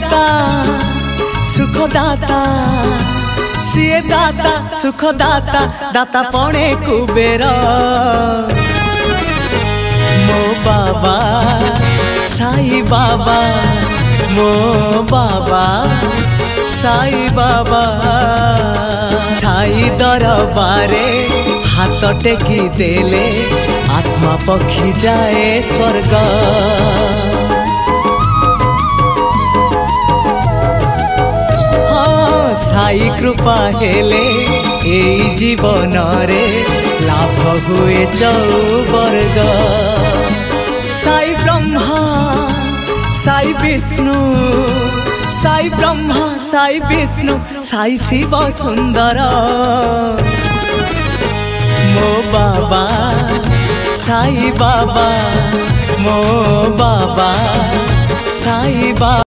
दाता सुखदाता सिए दाता सुखदाता दाता पणे कुबेर मो बाबा साई बाबा मो बाबा साई बाबा ठाई दरबारे हाथ टेकी देले आत्मा पक्षी जाए स्वर्ग साई कृपा हेले एई जीवन रे लाभ हुए चौवर्ग साई ब्रह्मा साई विष्णु साई ब्रह्मा साई विष्णु साई शिव सुंदर मो बाबा साई बाबा मो बाबा साई बाबा।